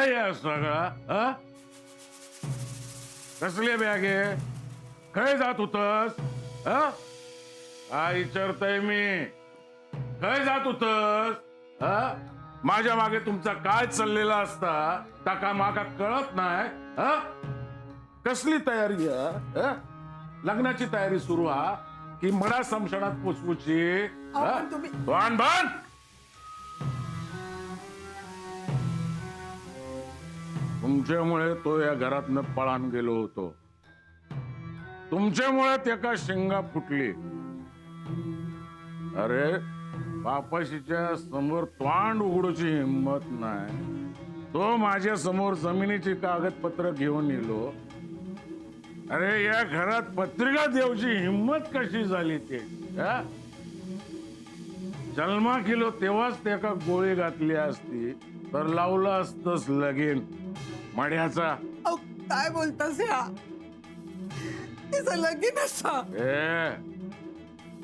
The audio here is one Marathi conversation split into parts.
काय आहे सगळा? कसले बॅगे खय जात होतस? काय विचारतय मी? खय जात होतस? माझ्या मागे तुमचा काय चाललेला असता टाका माका कळत नाही. कसली तयारी लग्नाची तयारी सुरू की मडा समशणात पुसपुची? बाण बाण तुमच्यामुळे तो या घरातनं पळान गेलो होतो. तुमच्यामुळे त्याका शिंगा फुटली. अरे बापाशीच्या समोर तोंड उघडूची हिंमत नाही. तो माझ्या समोर जमिनीची कागदपत्र घेऊन येलो. अरे या घरात पत्रिका देऊची हिंमत कशी झाली ते? जन्मा केलो तेव्हाच त्याका गोळी घातली असती तर लावलं असतस लगीन मड्याचा. काय बोलतास या? लगीन असा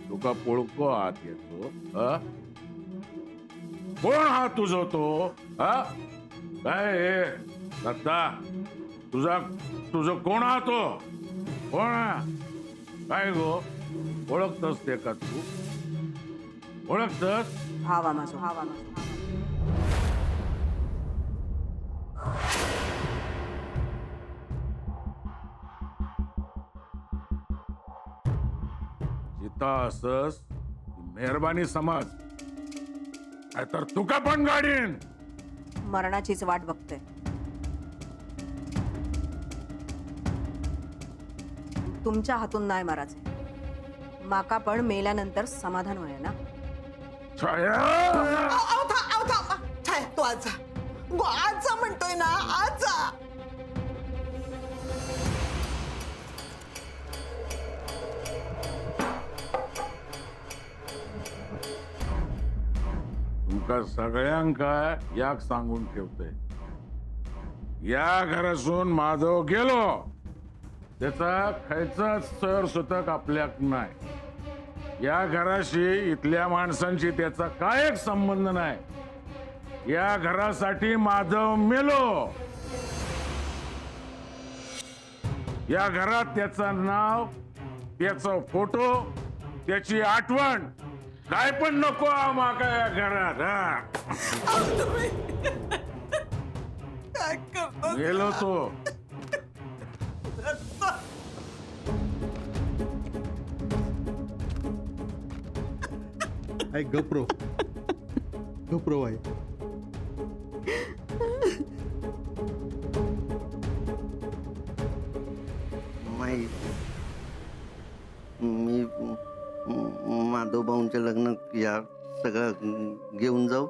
तुका पोळको हात येतो. कोण हा तुझो तो? काय दत्ता तुझं कोण हा तो? कोण? काय गो ओळखतस ते का तू? ओळखतस? भावा माझा. जिता असस मेहरबानी समज, तर तुका पण गाडीन. मरणाचीच वाट बघते. तुमच्या हातून नाही मारायचे. माका पण मेल्यानंतर समाधान होय ना. छाया तू आजा म्हणतोय ना. आजा तुमका सगळ्यांका याक सांगून ठेवते, या घरासून माधव गेलो त्याचा खायचाच सर सुतक आपल्याक नाही. या घराशी इथल्या माणसांची त्याचा काय एक संबंध नाही. या घरासाठी माधव मेलो. या घरात त्याचं नाव, त्याचा फोटो, त्याची आठवण काय पण नको माका या घरात. गेलो तो. आई गप्रो आई. मी माधव भाऊंच्या लग्न या सगळं घेऊन जाऊ.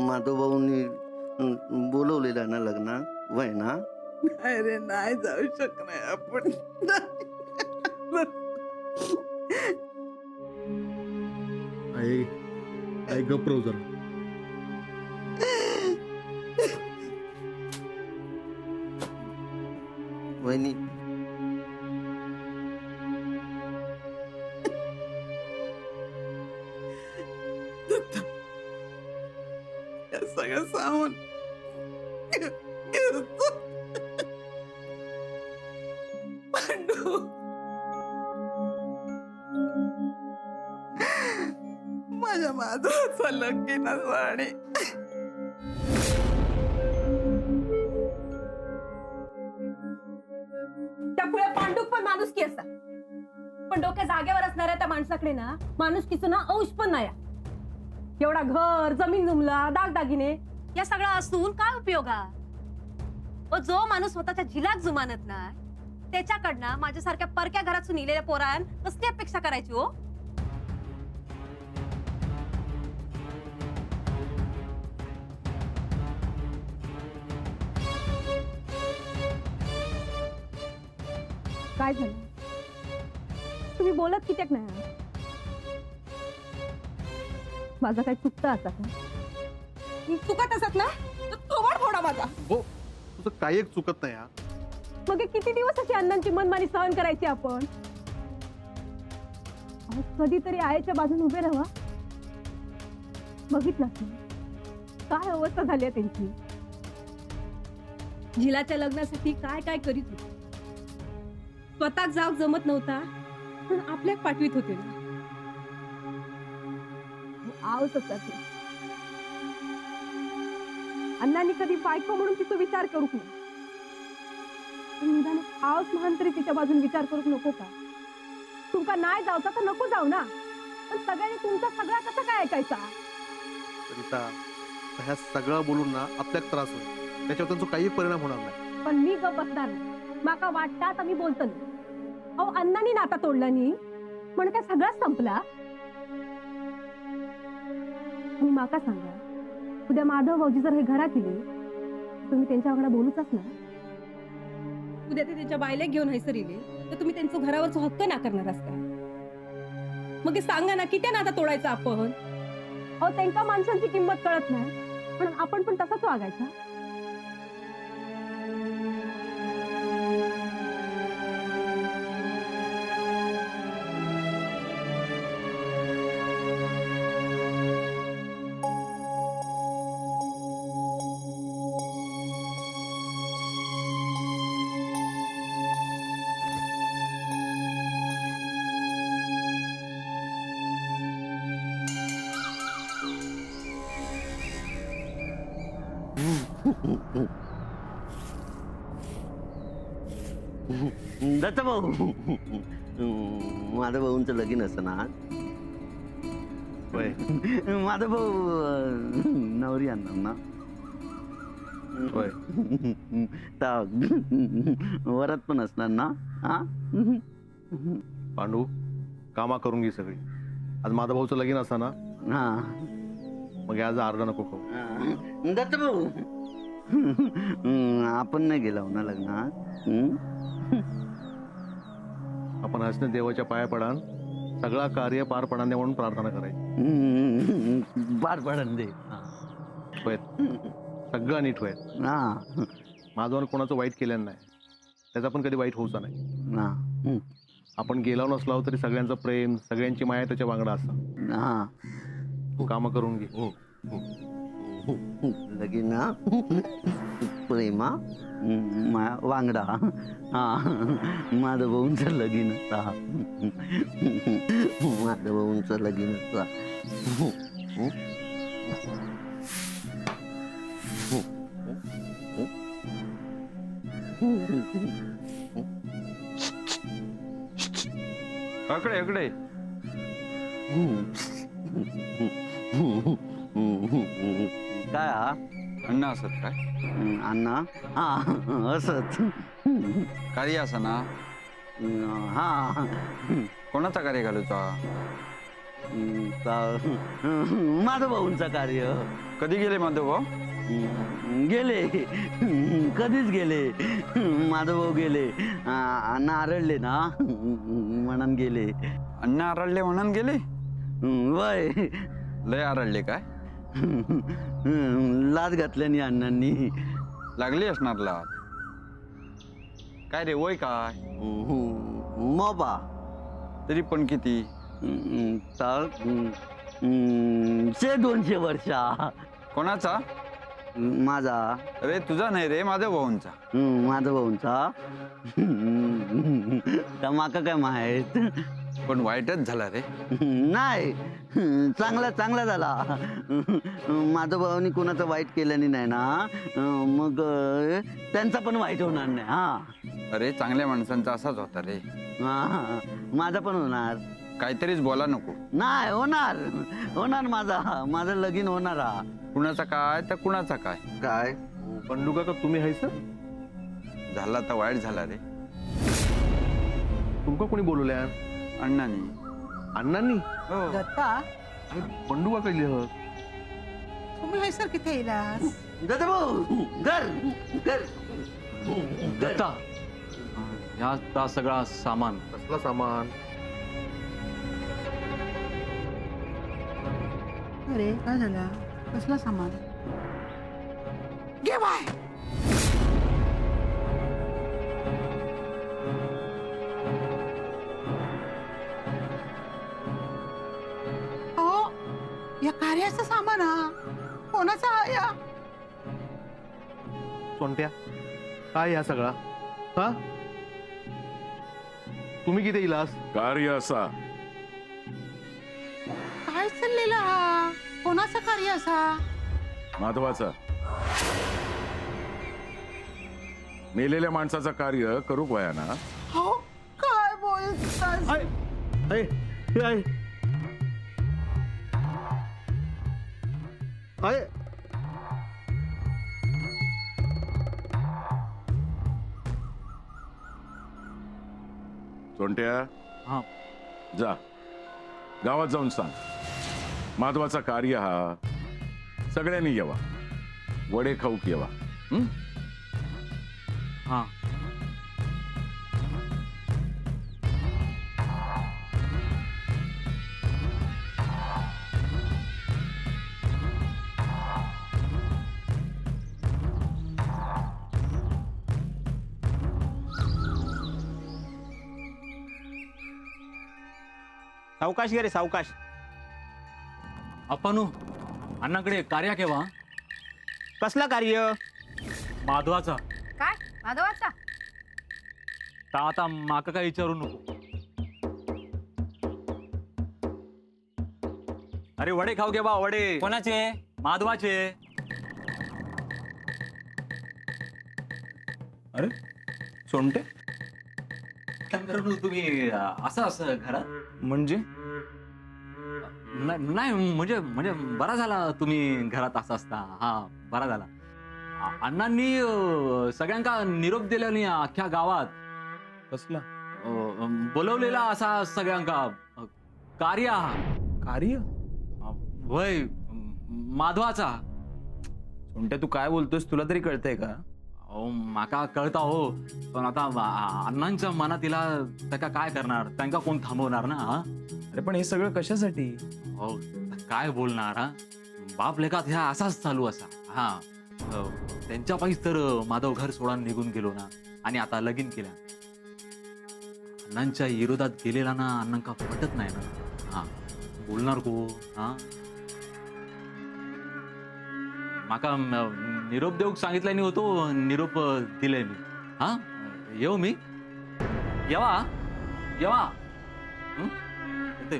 माधव भाऊंनी बोलवलेलं ना लग्न वय ना. अरे नाही जाऊ शकणार आपण. आई गप्रो जरा. वहिनी सगळं सामान माझ्या माधवाचा लगीन आणि त्यापुढे पांडुक पण माणुसकी असता, पण डोक्या जागेवर असणाऱ्या त्या माणसाकडे ना माणुसकीचं ना अंश पण नाही. एवढा घर, जमीन जुमला, दागदागिने या सगळं असून काय उपयोग? जो माणूस स्वतःच्या जिलात जुमानत नाही त्याच्याकडनं माझ्यासारख्या परक्या घरातून इलेल्या पोरान कसली अपेक्षा करायची हो? काय झालं? तुम्ही बोलत कित्याक नाही? माझा काय चुकतं आता का? चुकत असत ना तर थोबाड फोडा माझा. हो तुझं काय एक चुकत नाही. मग किती दिवस अशी अण्णांची मनमानी सहन करायची आपण? कधीतरी आईच्या बाजूने उभे राहा. बघितलं काय अवस्था झाली आहे त्यांची. झिलाच्या लग्नासाठी काय काय करीत होते. स्वतः जाग जमत नव्हता पण आपल्यात पाठवीत होते ना. आवच होता ते. अण्णांनी कधी बायको म्हणून तिचा विचार करूक नाही. निदान आवच महान तरी तिच्या बाजून विचार करूक नको का. तुमका नाही जाऊचा तर नको जाऊ ना, पण सगळ्यांनी तुमचा सगळा कसा काय ऐकायचा. रीता, ह्या सगळं बोलून ना आपल्याला त्रास होईल, त्याच्यावर त्यांचा काही परिणाम होणार नाही. पण मी गप बसणार नाही. माका वाटता तर मी बोलतो नाही. अहो अण्णांनी नाता तोडला नी म्हणून काय सगळाच संपला. आणि माका सांगा, उद्या माधव भाऊजी जर हे घरात येले तुम्ही त्यांच्या वांगडा बोलूच ना. उद्या ते त्यांच्या बायले घेऊन हैसर येले तर तुम्ही त्यांचं घरावरचा हक्क नाकारणार का. मग हे सांगा ना, किती नाता तोडायचं आपण. अहो त्यांका माणसांची किंमत कळत नाही पण आपण पण तसाच वागायचा. दत्त भाऊ, माझ्या भाऊंचं लगीन असं ना. होय. माझा भाऊ नवरी आणणार ना. होय. वरात पण असणार ना. हा पांडू, कामा करून घे सगळी. आज माझा भाऊचं लगीन असताना हा. मग आज अर्धा नको खाऊ. दत्त भाऊ, आपण नाही गेला ना लग्नात. आपण हसने देवाच्या पाया पडान, सगळा कार्य पार पडाने म्हणून प्रार्थना करायची. पार पडन दे. होय. सगळं नीट होय. हा माझं कोणाचं वाईट केलं नाही, त्याचा पण कधी वाईट होऊचा नाही. हा. आपण गेलो नसलो तरी सगळ्यांचं प्रेम, सगळ्यांची माया त्याच्या वांगडा असतं. हा. कामं करून घे. लगीन ना प्रेमा वांगडा. हा. माझं भाऊंचं लगीन असता. माझं भाऊंचं लगीन असता. अकडे अकडे काय हा अण्णा असत काय अण्णा. हा असत. कार्य असा ना. हा. कोणाचा कार्य घालूचा. माझं भाऊंचं कार्य. कधी गेले माधव भाऊ. गेले कधीच गेले. माझं भाऊ गेले. नारळले ना म्हणून गेले. अण्णा आरडले म्हणून गेले. वय लय आरडले काय. लाज घातल्यानी अण्णांनी. लागली असणार लाज. काय रे वय काय. मोबा तरी पण किती. तर 200 वर्षा. कोणाचा. माझा. अरे तुझा नाही रे माधव भाऊंचा. माझा भाऊंचा. तर माका काय माहित. पण वाईटच झाला रे. नाही चांगला झाला. माझ्या भावानी कोणाचं वाईट केल्याने नाही ना, मग त्यांचा पण वाईट होणार नाही. हा. अरे चांगल्या माणसांचा असाच होता रे. हा माझा पण होणार. काहीतरीच बोला नको. नाही होणार माझं लगीन होणार. हा. कुणाचा काय तर कुणाचा काय. काय पंडू काका तुम्ही हाय सर. झाला तर वाईट झाला रे. तुमका कोणी बोलवल्या. अण्णांनी. अण्णांनी. हो. दत्ता, पंडू काका लिहत. तुम्ही हैसर किती येलास. दादा भाऊ घर दत्ता, ह्या सगळा सामान. कसला सामान. अरे काय झाला. कसला सामान. घे बाय. अहो या कार्याचं सामान हा. कोणाचा हा या सोंट्या काय या सगळा हा तुम्ही किती इलास कार्य असा काय चाललेला हा कोणाचं कार्य असा माधवाचा मेलेल्या माणसाचं कार्य करू वया ना. हो काय बोलतास सोंट्या हा जा गावात जाऊन सांग माधवाचा कार्य हा सगळ्यांनी यावा वडे खाऊक यावा. हं? हा सावकाश गे रे सावकाश. अप्पानू अण्णाकडे कार्य केव्हा कसला कार्य माधवाचा काय माधवाचा ता आता माका काय विचारू नको. अरे वडे खाऊ घे बा वडे. कोणाचे माधवाचे. अरे सोंटे तुम्ही असं असं घरात म्हणजे नाही म्हणजे म्हणजे बरा झाला तुम्ही घरात असं असता. हा बरा झाला. अण्णांनी सगळ्यांका निरोप दिल्याने अख्ख्या गावात कसला बोलवलेला असा सगळ्यांका कार्य हा कार्य वय माधवाचा. सोंटे तू काय बोलतोस तुला तरी कळतंय का. अहो माका कळता हो पण आता अण्णांच्या मनात तिला त्या काय करणार त्यांना कोण थांबवणार ना. हा अरे पण हे सगळं कशासाठी. हो काय बोलणार हा बाप लेखात ह्या असाच चालू असा. हा त्यांच्या पायीच तर माधव घर सोडून निघून गेलो ना आणि आता लगीन केल्या. अण्णांच्या विरोधात गेलेला ना अण्णांका पटत नाही ना. हा बोलणार को. हा माका निरोप देऊक सांगितल्याने होतो निरोप दिले मी. हा येऊ मी येवा येवा. येते.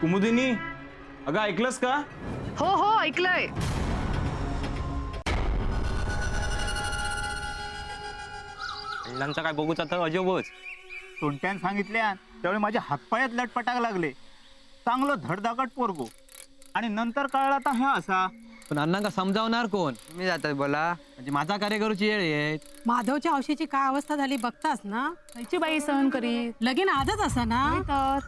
कुमुदिनी अगं ऐकलंस का. हो हो ऐकलंय. अण्णांचा काय बघूच आता अजबच. सोंट्यान सांगितल्या त्यावेळी माझ्या हातपायात लटपटाक लागले. चांगलं धडधाकट पोरगो आणि नंतर कळला आता ह्या असा. पण अण्णांका समजावणार कोण. मी जातात बोला म्हणजे माझा कार्य करूची वेळ आहे. माधवच्या औषधीची काय अवस्था झाली बघतास ना. खयची बाई सहन करी. लगीन आजच असा ना तर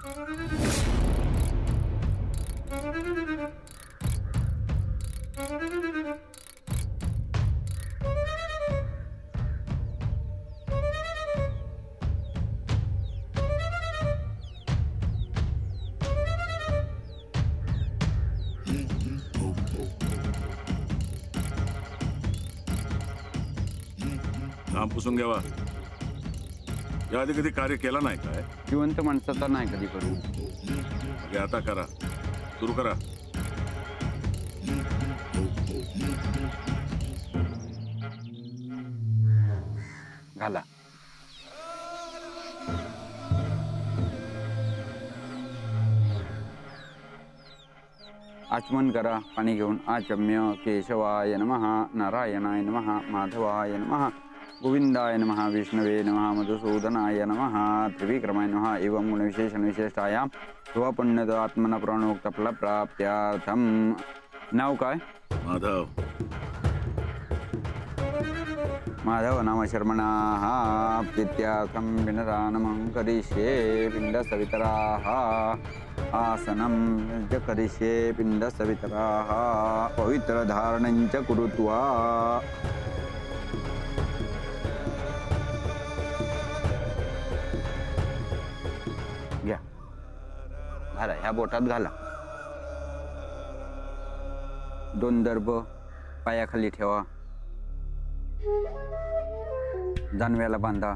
काम पुसून घ्यावा. या आधी कधी कार्य केला नाही काय. जिवंत माणसाचा नाही कधी करू. हे आता करा सुरू करा. घाला. आचमन करा पाणी घेऊन. आचम्य केशवाय नमः नारायणाय नमः माधवाय नमः गोविंदाय नमः विष्णवे नमः मधुसूदनाय नमः त्रिविक्रमाय नमः एवं गुणविशेषण विशेषायां स्वपुण्यत आत्मना प्रणोक्त फलप्राप्त्यार्थम. नाव काय. माधव. माधव नाम शर्मणाः प्रीत्यार्थं पिण्डदानं करिष्ये पिण्डसवितराः आसनं च करिष्ये पिण्डसवितराः पवित्रधारणं च कुरुत्वा. घ्या घाला ह्या बोटात घाला. 2 दर्भ पायाखाली ठेवा. जानव्याला बांधा.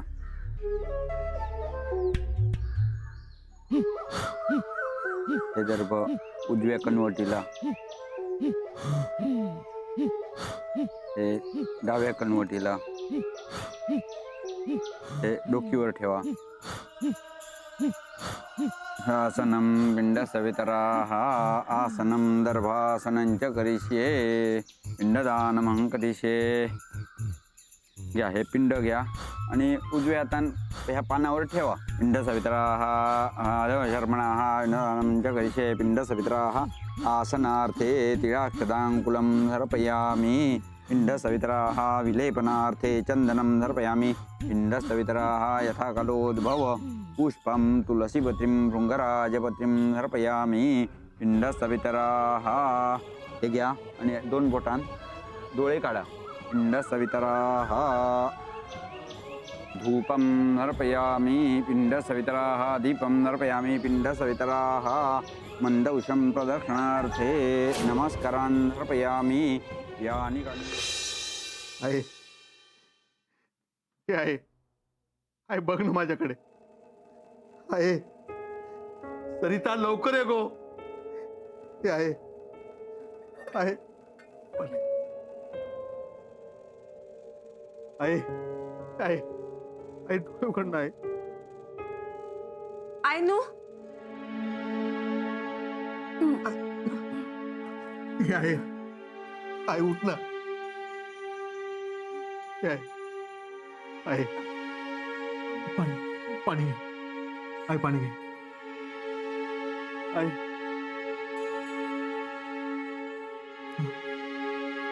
हे दर्भ उजव्या कनवटीला, हे डाव्या कनवटीला, हे डोकीवर ठेवा. आसनं पिंड सवितराः आसनं दर्भासनं च करिष्ये पिंडदानमहं करिष्ये. घ्या हे पिंड घ्या आणि उजव्या हातान ह्या पानावर ठेवा. पिंड सवितराः शर्मणाः पिंडदानं च करिष्ये पिंड सवितराः आसनार्थे तिळाक्षदाङ्कुलं सर्पयामि. पिंड सवितराः विलेपनार्थे चन्दनं सर्पयामि. पिंड सवितराः यथा कालोद्भव पुष्पं तुलसीपत्रीं भृंगराजपत्रीं सर्पयामि. पिंड सवितराः हे घ्या आणि 2 बोटां डोळे काढा. पिंड सवितराः धूपं नर्पयामि. पिंड सवितराः दीपं नर्पयामि. पिंड सवितराः मंदौषं प्रदक्षिणार्थे नमस्कारान् नर्पयामि. यानि आहे हे आहे आहे बघ ना माझ्याकडे आहे. सरिता लवकर ये गो. हे आहे आहे आहे आहे आहे डोळे उघडणं आहे. आयनू हे आहे आहे उठ ना. हे आहे आहे पाणी पाणी घे. आहे पाणी घे. आहे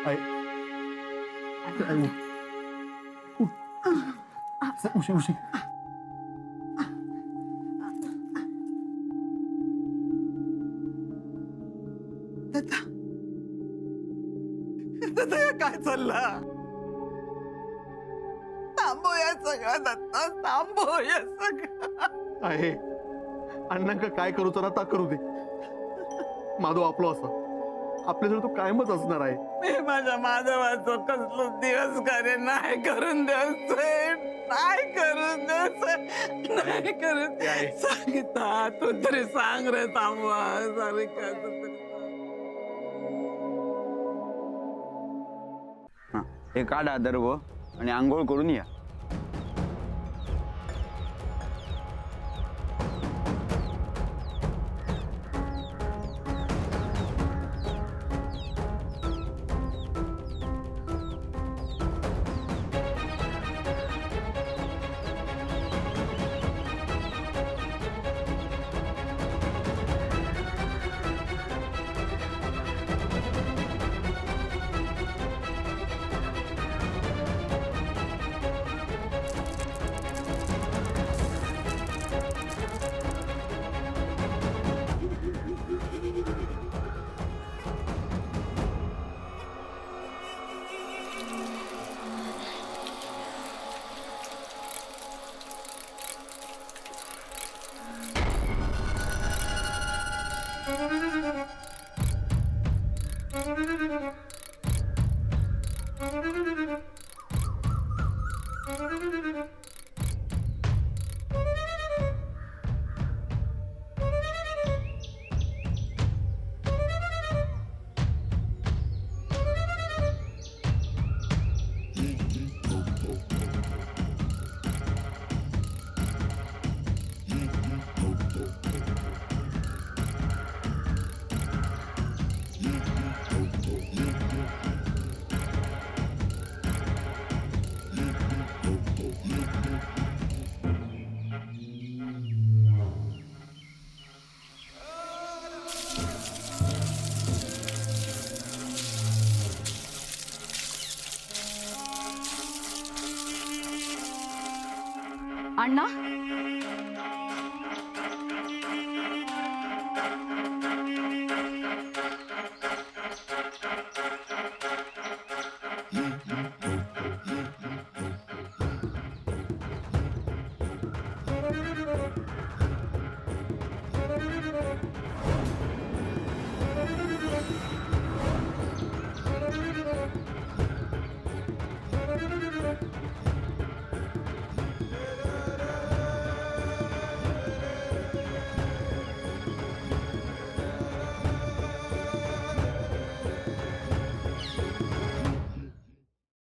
आहे आहे उठ उठ उशी उशी. काय चालला? थांबव या सगळं दत्ता, थांबव या सगळं. आहे अण्णांका काय करू तर आता करू दे. माधव आपलो असा आपल्याजवळ तो कायमच असणार आहे. मी माझ्या माधवाचं कसलं दिवस कार्य नाही करून द्यायचंय, नाही करून द्यायचंय, नाही करून सांगितलं. तू तरी सांग रे थांबवा सारिका. हे काढा दर्भ आणि आंघोळ करून या. अण्णा